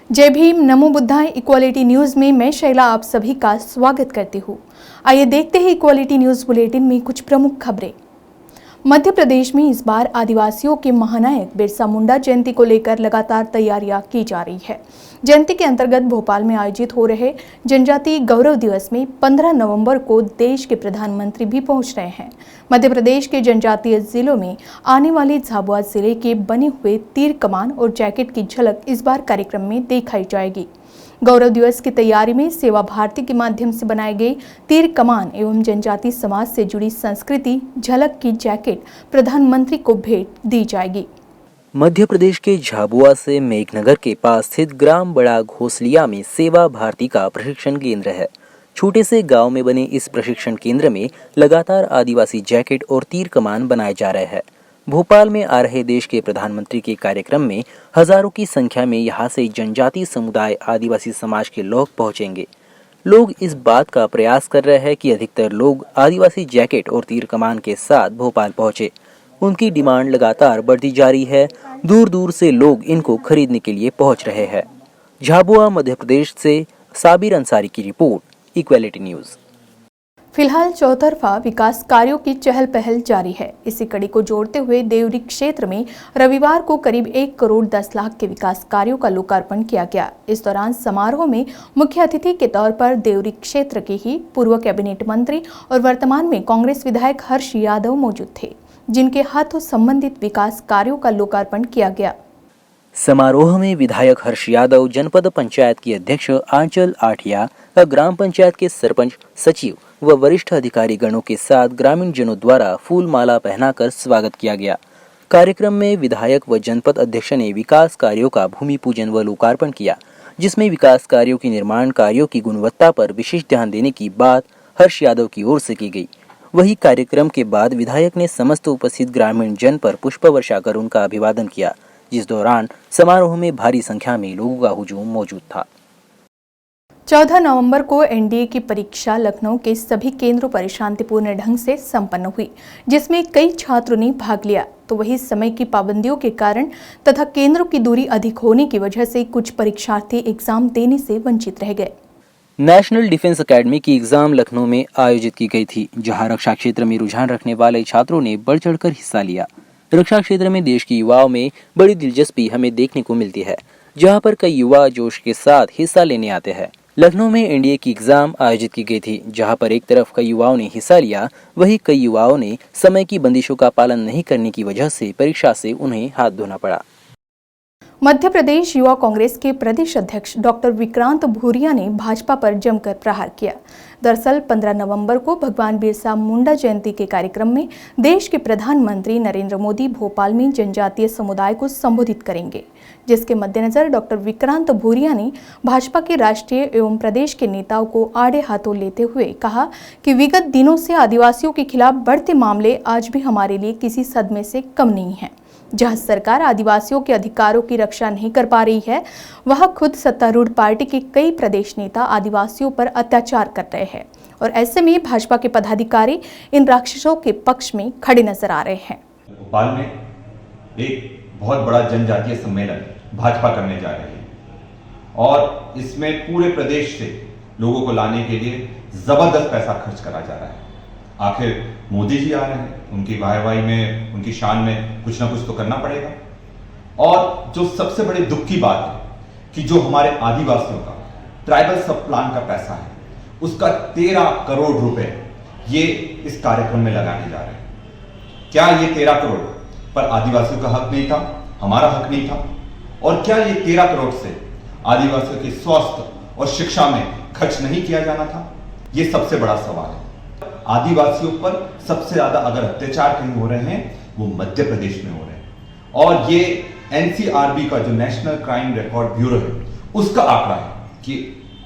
जय भीम, नमो बुद्धाय। Equality news में मैं शैला आप सभी का स्वागत करती हूँ। आइए देखते हैं इक्वालिटी न्यूज बुलेटिन में कुछ प्रमुख खबरें। मध्य प्रदेश में इस बार आदिवासियों के महानायक बिरसा मुंडा जयंती को लेकर लगातार तैयारियां की जा रही है। जयंती के अंतर्गत भोपाल में आयोजित हो रहे जनजातीय गौरव दिवस में 15 नवंबर को देश के प्रधानमंत्री भी पहुंच रहे हैं। मध्य प्रदेश के जनजातीय जिलों में आने वाले झाबुआ जिले के बने हुए तीर कमान और जैकेट की झलक इस बार कार्यक्रम में दिखाई जाएगी। गौरव दिवस की तैयारी में सेवा भारती के माध्यम से बनाए गए तीर कमान एवं जनजातीय समाज से जुड़ी संस्कृति झलक की जैकेट प्रधानमंत्री को भेंट दी जाएगी। मध्य प्रदेश के झाबुआ से मेघनगर के पास स्थित ग्राम बड़ा घोसलिया में सेवा भारती का प्रशिक्षण केंद्र है। छोटे से गांव में बने इस प्रशिक्षण केंद्र में लगातार आदिवासी जैकेट और तीर कमान बनाए जा रहे हैं। भोपाल में आ रहे देश के प्रधानमंत्री के कार्यक्रम में हजारों की संख्या में यहां से जनजातीय समुदाय आदिवासी समाज के लोग पहुंचेंगे। लोग इस बात का प्रयास कर रहे हैं कि अधिकतर लोग आदिवासी जैकेट और तीर कमान के साथ भोपाल पहुंचे। उनकी डिमांड लगातार बढ़ती जा रही है। दूर दूर से लोग इनको खरीदने के लिए पहुंच रहे हैं। झाबुआ मध्य प्रदेश से साबिर अंसारी की रिपोर्ट, इक्वालिटी न्यूज। फिलहाल चौतरफा विकास कार्यों की चहल पहल जारी है। इसी कड़ी को जोड़ते हुए देवरी क्षेत्र में रविवार को करीब 1 करोड़ 10 लाख के विकास कार्यों का लोकार्पण किया गया। इस दौरान समारोह में मुख्य अतिथि के तौर पर देवरी क्षेत्र के ही पूर्व कैबिनेट मंत्री और वर्तमान में कांग्रेस विधायक हर्ष यादव मौजूद थे, जिनके हाथों संबंधित विकास कार्यों का लोकार्पण किया गया। समारोह में विधायक हर्ष यादव, जनपद पंचायत की अध्यक्ष आंचल आठिया, ग्राम पंचायत के सरपंच, सचिव व वरिष्ठ अधिकारी गणों के साथ ग्रामीण जनों द्वारा फूल माला पहनाकर स्वागत किया गया। कार्यक्रम में विधायक व जनपद अध्यक्ष ने विकास कार्यों का भूमि पूजन व लोकार्पण किया, जिसमें विकास कार्यों की निर्माण कार्यों की गुणवत्ता पर विशेष ध्यान देने की बात हर्ष यादव की ओर से की गई। वही कार्यक्रम के बाद विधायक ने समस्त उपस्थित ग्रामीण जन पर पुष्प वर्षा कर उनका अभिवादन किया, जिस दौरान समारोह में भारी संख्या में लोगों का हुजूम मौजूद था। 14 नवंबर को एनडीए की परीक्षा लखनऊ के सभी केंद्रों पर शांतिपूर्ण ढंग से संपन्न हुई, जिसमें कई छात्रों ने भाग लिया। तो वही समय की पाबंदियों के कारण तथा केंद्रों की दूरी अधिक होने की वजह से कुछ परीक्षार्थी एग्जाम देने से वंचित रह गए। नेशनल डिफेंस एकेडमी की एग्जाम लखनऊ में आयोजित की गई थी, जहां रक्षा क्षेत्र में रुझान रखने वाले छात्रों ने बढ़ चढ़कर हिस्सा लिया। रक्षा क्षेत्र में देश के युवाओं में बड़ी दिलचस्पी हमें देखने को मिलती है, जहां पर कई युवा जोश के साथ हिस्सा लेने आते हैं। लखनऊ में एनडीए की एग्जाम आयोजित की गई थी, जहां पर एक तरफ कई युवाओं ने हिस्सा लिया, वहीं कई युवाओं ने समय की बंदिशों का पालन नहीं करने की वजह से परीक्षा से उन्हें हाथ धोना पड़ा। मध्य प्रदेश युवा कांग्रेस के प्रदेश अध्यक्ष डॉक्टर विक्रांत भूरिया ने भाजपा पर जमकर प्रहार किया। दरअसल 15 नवंबर को भगवान बिरसा मुंडा जयंती के कार्यक्रम में देश के प्रधानमंत्री नरेंद्र मोदी भोपाल में जनजातीय समुदाय को संबोधित करेंगे, जिसके मद्देनजर डॉक्टर विक्रांत भूरिया ने भाजपा के राष्ट्रीय एवं प्रदेश के नेताओं को आड़े हाथों लेते हुए कहा कि विगत दिनों से आदिवासियों के खिलाफ बढ़ते मामले आज भी हमारे लिए किसी सदमे से कम नहीं है। जहां सरकार आदिवासियों के अधिकारों की रक्षा नहीं कर पा रही है, वहां खुद सत्तारूढ़ पार्टी के कई प्रदेश नेता आदिवासियों पर अत्याचार कर रहे हैं और ऐसे में भाजपा के पदाधिकारी इन राक्षसों के पक्ष में खड़े नजर आ रहे हैं। भोपाल में एक बहुत बड़ा जनजातीय सम्मेलन भाजपा करने जा रही है और इसमें पूरे प्रदेश से लोगों को लाने के लिए जबरदस्त पैसा खर्च करा जा रहा है। आखिर मोदी जी आ रहे हैं, उनकी वाहवाही में, उनकी शान में कुछ ना कुछ तो करना पड़ेगा। और जो सबसे बड़े दुख की बात है कि जो हमारे आदिवासियों का ट्राइबल सब प्लान का पैसा है, उसका 13 करोड़ रुपए ये इस कार्यक्रम में लगाने जा रहे हैं। क्या ये 13 करोड़ पर आदिवासियों का हक नहीं था, हमारा हक नहीं था? और क्या ये 13 करोड़ से आदिवासियों के स्वास्थ्य और शिक्षा में खर्च नहीं किया जाना था? ये सबसे बड़ा सवाल है। आदिवासियों पर सबसे ज्यादा अगर अत्याचार कहीं हो रहे हैं, वो मध्य प्रदेश में हो रहे हैं। और ये एनसीआरबी का जो नेशनल क्राइम रिकॉर्ड ब्यूरो है, उसका आंकड़ा है कि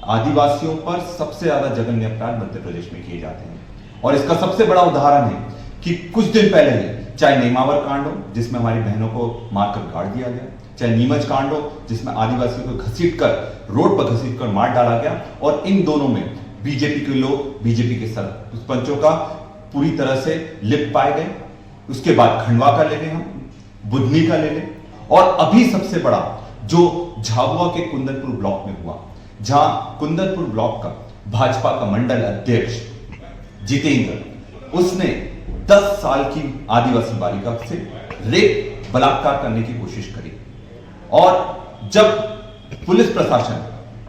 आदिवासियों पर सबसे ज्यादा जघन्य अपराध मध्य प्रदेश में किए जाते हैं। और इसका सबसे बड़ा उदाहरण है कि कुछ दिन पहले ही चाहे नेमावर कांड हो, जिसमें हमारी बहनों को मारकर गाड़ दिया गया, चाहे नीमच कांड हो, जिसमें आदिवासियों को घसीटकर रोड पर घसीटकर मार डाला गया, और इन दोनों में बीजेपी के लोग, बीजेपी के सरपंचों का पूरी तरह से लिप्त पाए गए। उसके बाद खंडवा का ले लें, हम बुधनी का ले लें, और अभी सबसे बड़ा जो झाबुआ के कुंदनपुर ब्लॉक में हुआ, जहां कुंदनपुर ब्लॉक का भाजपा का मंडल अध्यक्ष जितेंद्र, उसने 10 साल की आदिवासी बालिका से रेप बलात्कार करने की कोशिश करी। और जब पुलिस प्रशासन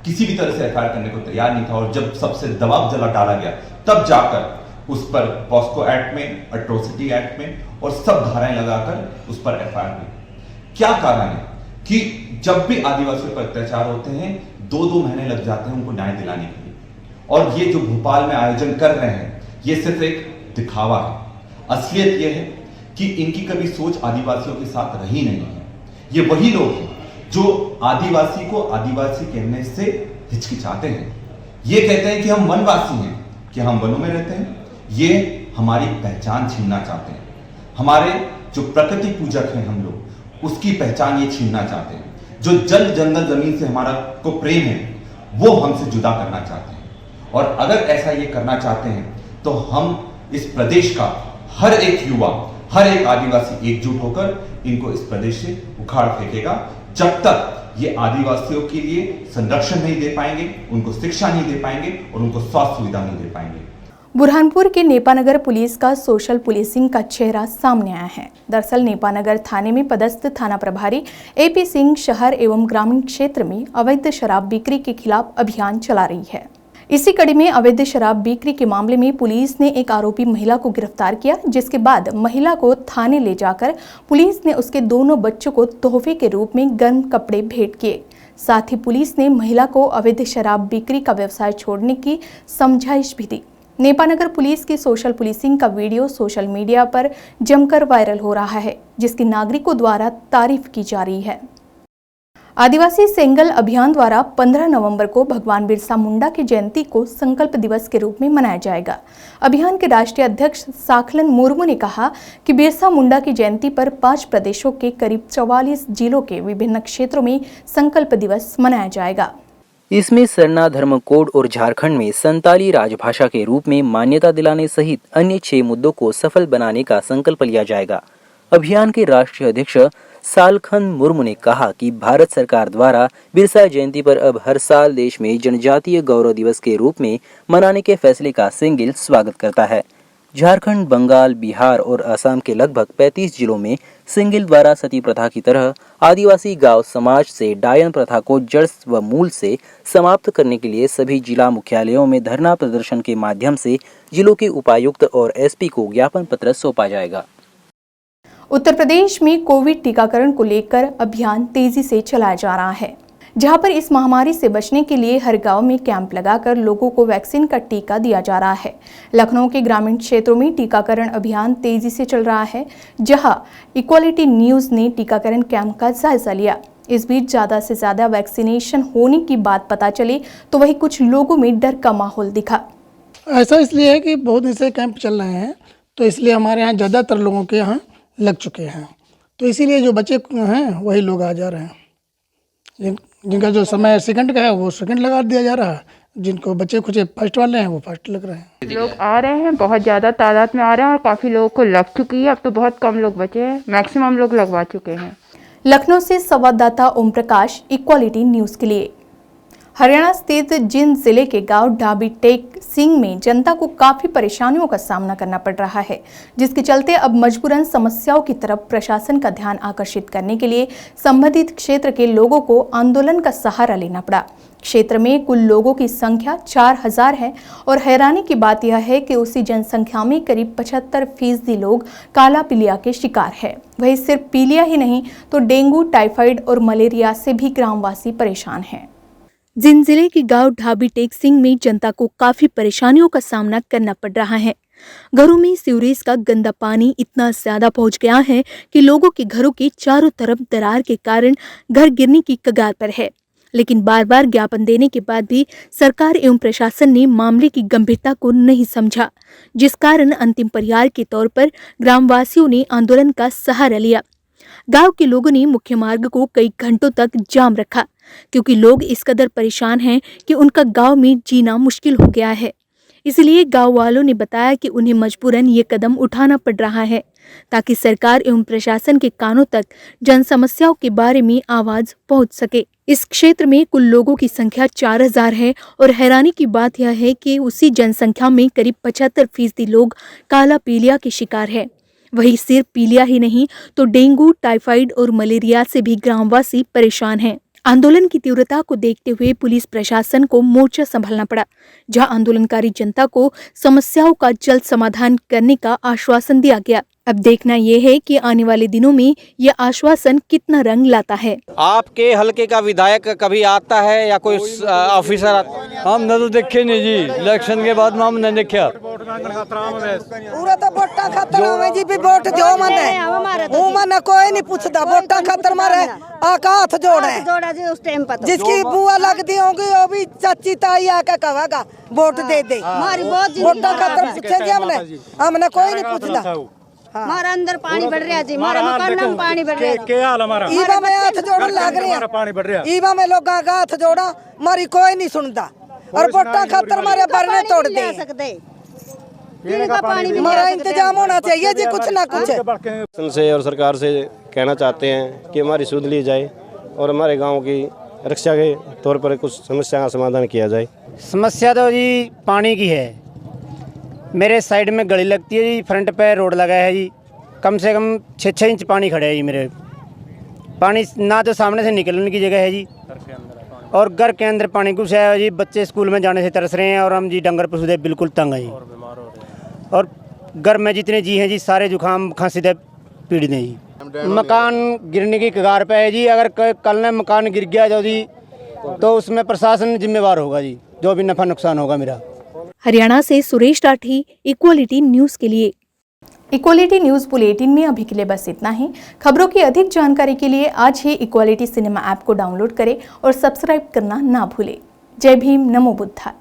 किसी भी तरह से एफआईआर करने को तैयार नहीं था और जब सबसे दबाव जला डाला गया, तब जाकर उस पर पॉस्को एक्ट में, अट्रोसिटी एक्ट में और सब धाराएं लगाकर उस पर एफआईआर हुई। क्या कारण है कि जब भी आदिवासियों पर अत्याचार होते हैं 2-2 महीने लग जाते हैं उनको न्याय दिलाने के लिए। और ये जो भोपाल में आयोजन कर रहे हैं, ये सिर्फ एक दिखावा है। असलियत ये है कि इनकी कभी सोच आदिवासियों के साथ रही नहीं है। ये वही लोग हैं जो आदिवासी को आदिवासी कहने से हिचकिचाते हैं। ये कहते हैं कि हम वनवासी हैं, कि हम वनों में रहते हैं। ये हमारी पहचान छीनना चाहते हैं। हमारे जो प्रकृति पूजक हैं हम लोग, उसकी पहचान ये छीनना चाहते हैं। जो जल जंगल जमीन से हमारा को प्रेम है, वो हमसे जुदा करना चाहते हैं। और अगर ऐसा ये करना चाहते हैं तो हम इस प्रदेश का हर एक युवा, हर एक आदिवासी एकजुट होकर इनको इस प्रदेश से उखाड़ फेंकेगा। जब तक ये आदिवासियों के लिए संरक्षण नहीं दे पाएंगे, उनको शिक्षा नहीं दे पाएंगे और उनको स्वास्थ्य सुविधा नहीं दे पाएंगे। बुरहानपुर के नेपानगर पुलिस का सोशल पुलिसिंग का चेहरा सामने आया है। दरअसल नेपानगर थाने में पदस्थ थाना प्रभारी एपी सिंह शहर एवं ग्रामीण क्षेत्र में अवैध शराब बिक्री के खिलाफ अभियान चला रही है। इसी कड़ी में अवैध शराब बिक्री के मामले में पुलिस ने एक आरोपी महिला को गिरफ्तार किया, जिसके बाद महिला को थाने ले जाकर पुलिस ने उसके दोनों बच्चों को तोहफे के रूप में गर्म कपड़े भेंट किए। साथ ही पुलिस ने महिला को अवैध शराब बिक्री का व्यवसाय छोड़ने की समझाइश भी दी। नेपानगर पुलिस की सोशल पुलिसिंग का वीडियो सोशल मीडिया पर जमकर वायरल हो रहा है, जिसकी नागरिकों द्वारा तारीफ की जा रही है। आदिवासी सेंगल अभियान द्वारा 15 नवंबर को भगवान बिरसा मुंडा की जयंती को संकल्प दिवस के रूप में मनाया जाएगा। अभियान के राष्ट्रीय अध्यक्ष साखलन मुर्मू ने कहा कि बिरसा मुंडा की जयंती पर 5 प्रदेशों के करीब 44 जिलों के विभिन्न क्षेत्रों में संकल्प दिवस मनाया जाएगा। इसमें सरना धर्म कोड और झारखंड में संताली राजभाषा के रूप में मान्यता दिलाने सहित अन्य 6 मुद्दों को सफल बनाने का संकल्प लिया जाएगा। अभियान के राष्ट्रीय अध्यक्ष सालखन मुर्मू ने कहा कि भारत सरकार द्वारा बिरसा जयंती पर अब हर साल देश में जनजातीय गौरव दिवस के रूप में मनाने के फैसले का सिंगिल स्वागत करता है। झारखंड, बंगाल, बिहार और असम के लगभग 35 जिलों में सिंगिल द्वारा सती प्रथा की तरह आदिवासी गांव समाज से डायन प्रथा को जड़ व मूल से समाप्त करने के लिए सभी जिला मुख्यालयों में धरना प्रदर्शन के माध्यम से जिलों के उपायुक्त और एसपी को ज्ञापन पत्र सौंपा जाएगा। उत्तर प्रदेश में कोविड टीकाकरण को लेकर अभियान तेजी से चलाया जा रहा है, जहां पर इस महामारी से बचने के लिए हर गांव में कैंप लगाकर लोगों को वैक्सीन का टीका दिया जा रहा है। लखनऊ के ग्रामीण क्षेत्रों में टीकाकरण अभियान तेजी से चल रहा है, जहां इक्वालिटी न्यूज ने टीकाकरण कैंप का जायजा लिया। इस बीच ज्यादा से ज्यादा वैक्सीनेशन होने की बात पता चली तो वही कुछ लोगों में डर का माहौल दिखा। ऐसा इसलिए है कि बहुत दिन से कैंप चल रहे हैं, तो इसलिए हमारे यहाँ ज़्यादातर लोगों के यहाँ लग चुके हैं, तो इसीलिए जो बच्चे हैं वही लोग आ जा रहे हैं। जिनका जो समय सेकंड का है वो सेकंड लगा दिया जा रहा है, जिनको बच्चे कुछ फर्स्ट वाले हैं वो फर्स्ट लग रहे हैं। लोग आ रहे हैं, बहुत ज़्यादा तादाद में आ रहे हैं और काफ़ी लोगों को लग चुकी है। अब तो बहुत कम लोग बचे हैं, मैक्सिमम लोग लगवा चुके हैं। लखनऊ से संवाददाता ओम प्रकाश, इक्वालिटी न्यूज़ के लिए। हरियाणा स्थित जिंद जिले के गांव ढाबी टेक सिंह में जनता को काफी परेशानियों का सामना करना पड़ रहा है, जिसके चलते अब मजबूरन समस्याओं की तरफ प्रशासन का ध्यान आकर्षित करने के लिए संबंधित क्षेत्र के लोगों को आंदोलन का सहारा लेना पड़ा। क्षेत्र में कुल लोगों की संख्या 4000 है और हैरानी की बात यह है कि उसी जनसंख्या में करीब 75% लोग काला पीलिया के शिकार है। वही सिर्फ पीलिया ही नहीं तो डेंगू, टाइफाइड और मलेरिया से भी ग्रामवासी परेशान हैं। जिंद जिले के गांव ढाबी टेक सिंह में जनता को काफी परेशानियों का सामना करना पड़ रहा है। घरों में सीवरेज का गंदा पानी इतना ज्यादा पहुंच गया है कि लोगों के घरों के चारों तरफ दरार के कारण घर गिरने की कगार पर है। लेकिन बार बार ज्ञापन देने के बाद भी सरकार एवं प्रशासन ने मामले की गंभीरता को नहीं समझा, जिस कारण अंतिम प्रयास के तौर पर ग्रामवासियों ने आंदोलन का सहारा लिया। गांव के लोगों ने मुख्य मार्ग को कई घंटों तक जाम रखा, क्योंकि लोग इस कदर परेशान हैं कि उनका गांव में जीना मुश्किल हो गया है। इसलिए गांव वालों ने बताया कि उन्हें मजबूरन ये कदम उठाना पड़ रहा है ताकि सरकार एवं प्रशासन के कानों तक जन समस्याओं के बारे में आवाज पहुंच सके। इस क्षेत्र में कुल लोगों की संख्या 4000 है और हैरानी की बात यह है कि उसी जनसंख्या में करीब 75% लोग काला पीलिया के शिकार है। वहीं सिर्फ पीलिया ही नहीं तो डेंगू, टाइफाइड और मलेरिया से भी ग्रामवासी परेशान हैं। आंदोलन की तीव्रता को देखते हुए पुलिस प्रशासन को मोर्चा संभालना पड़ा, जहां आंदोलनकारी जनता को समस्याओं का जल्द समाधान करने का आश्वासन दिया गया। अब देखना यह है कि आने वाले दिनों में यह आश्वासन कितना रंग लाता है। आपके हलके का विधायक कभी आता है या कोई ऑफिसर आता है? हमने तो देखे नहीं जी, इलेक्शन के बाद में हमने देखा। पूरा तो वोटा खतर में जी भी वोट जो मन कोई नहीं पूछता, वोटा खतर मारे आका हाथ जोड़ा जी उस टाइम पर जिसकी बुआ लगती होगी वो भी चाची ताई आके कहेगा वोट दे दे। वोटा खतर पूछे जी हमने कोई नहीं पूछता। हमारा अंदर पानी बढ़ रहा जी, हमारे मकान में पानी बढ़ रहा है। क्या हाल हमारा? ईवा में हाथ जोड़न लग रहे हैं, पानी बढ़ रहा है। ईवा में लोगों का हाथ जोड़ा मारी कोई नहीं सुनता और वोटा खातर मारे बरने तोड़ दे सकते। हमारा इंतजाम होना चाहिए जी, कुछ ना कुछ से और सरकार से कहना चाहते हैं कि हमारी सुध ली जाए और हमारे गांव की रक्षा के तौर पर कुछ समस्या का समाधान किया जाए। समस्या तो जी पानी की है। मेरे साइड में गली लगती है जी, फ्रंट पे रोड लगा है जी, कम से कम 6-6 इंच पानी खड़ा है जी। मेरे पानी ना तो सामने से निकलने की जगह है जी और घर के अंदर पानी घुसा है जी। बच्चे स्कूल में जाने से तरस रहे हैं और हम जी डंगर पशु बिल्कुल तंग है जी। और घर में जितने जी हैं जी सारे जुकाम खांसी से पीड़ित हैं जी। मकान गिरने की कगार पे है जी। अगर कल में मकान गिर गया जो जी तो उसमें प्रशासन जिम्मेवार होगा जी, जो भी नफा नुकसान होगा मेरा। हरियाणा से सुरेश राठी, इक्वालिटी न्यूज के लिए। इक्वालिटी न्यूज बुलेटिन में अभी के लिए बस इतना ही। खबरों की अधिक जानकारी के लिए आज ही इक्वालिटी सिनेमा ऐप को डाउनलोड करें और सब्सक्राइब करना ना भूलें। जय भीम, नमो बुद्धाय।